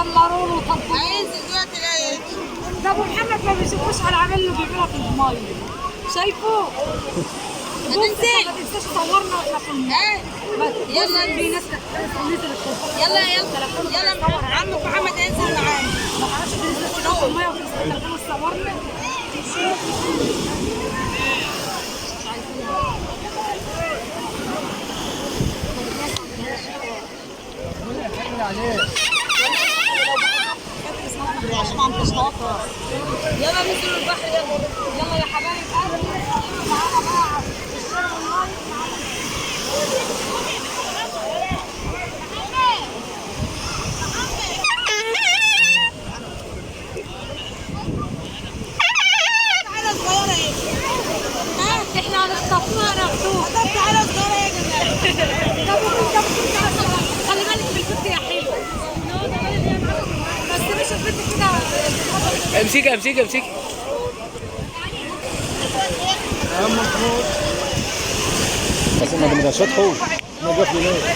وزمرون وطبلوا. عايز دلوقتي ايه؟ ده ابو محمد ما بيشوفوش على عامل له بيعملها في الميه. شايفه؟ هتنزل. ما تنساش تصورنا واحنا في الميه. يلا في ناس نزلت يلا يلا عمك محمد هينزل معانا. ما تعرفش تنزل كده في الميه وتمسك التليفون تصورنا. عشان عم تشتاق. يلا ننزل البحر يلا. يلا يا حبايب قلبي معانا بقى في الشارع والله تعالى صغيرة ايه؟ احنا هنخطفوها ناخدوها. طب تعالى صغيرة يا جماعة. خلي بالك من البنت يا حلو. بس مش البنت كده. امسكي امسكي امسكي. بس ما بدنا شطحوا نوقف ليه؟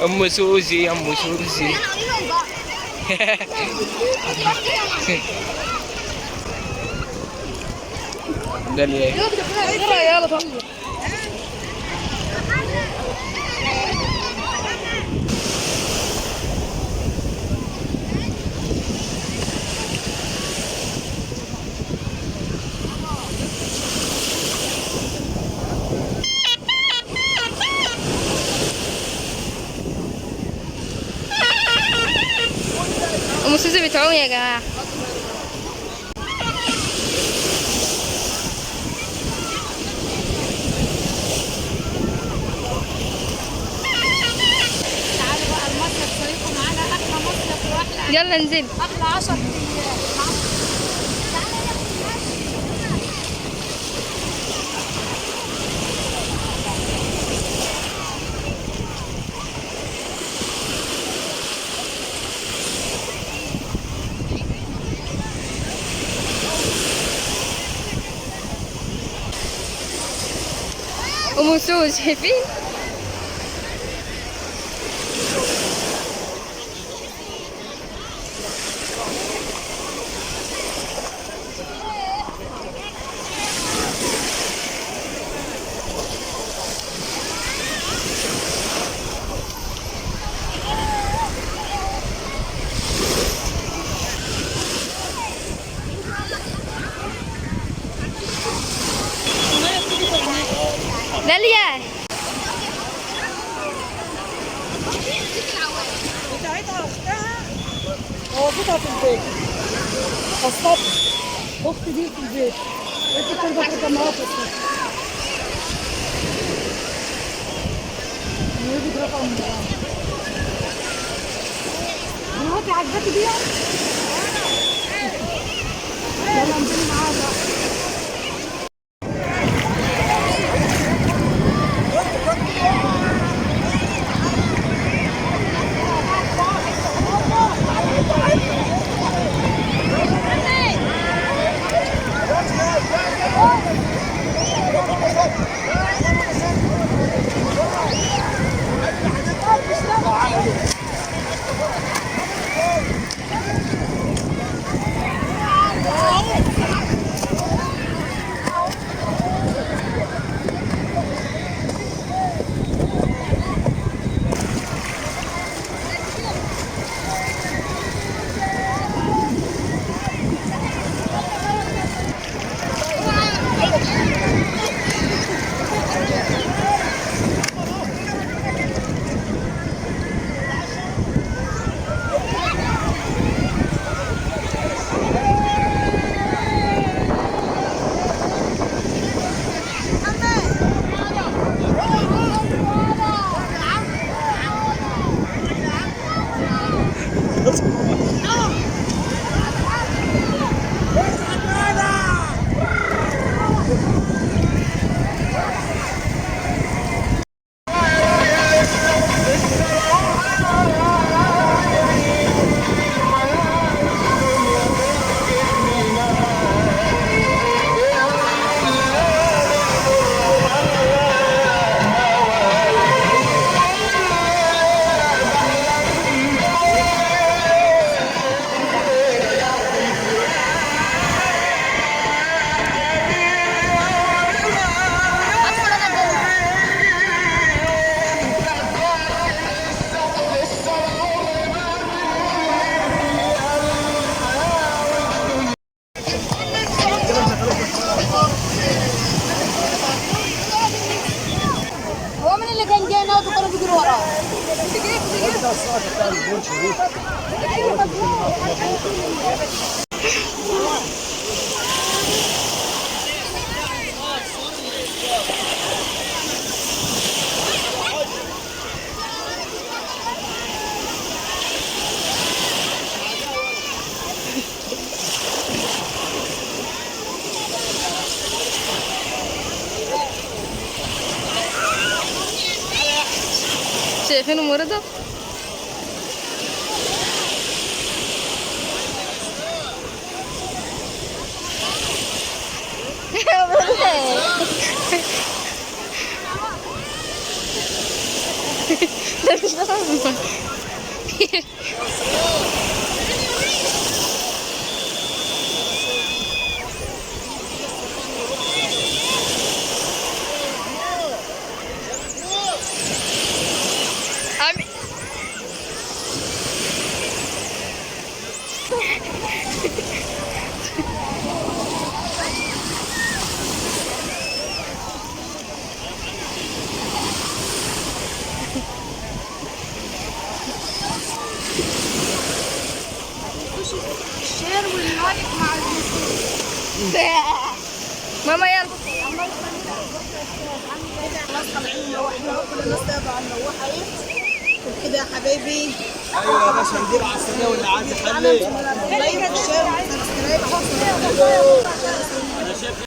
ام سوزي ام سوزي. ده اللي يلا طلع. ام سوزي بتعوم يا جماعه. تعالوا بقى المصيف صيفوا معانا احلى مصيف واحلى يلا انزل. احلى 10 ايام. ام سوزي شايفين؟ داليا بتاعتها اختها ووظيفها في البيت. خاصة اختي دي في البيت. انت بترجع ترجع معاها في الصف. يجي رقم دلوقتي عجباكي دي؟ يلا انزلي معاها بقى. شايفينهم ورده؟ ده مش نظام. الشير واللايك مع ماما يلا. خلاص طالعين نروحنا كل الناس طبعا نروحها كده يا حبايبي. ايوه يا باشا ندير على السنه واللي عايز يحلي لايك وشير وسبسكرايب.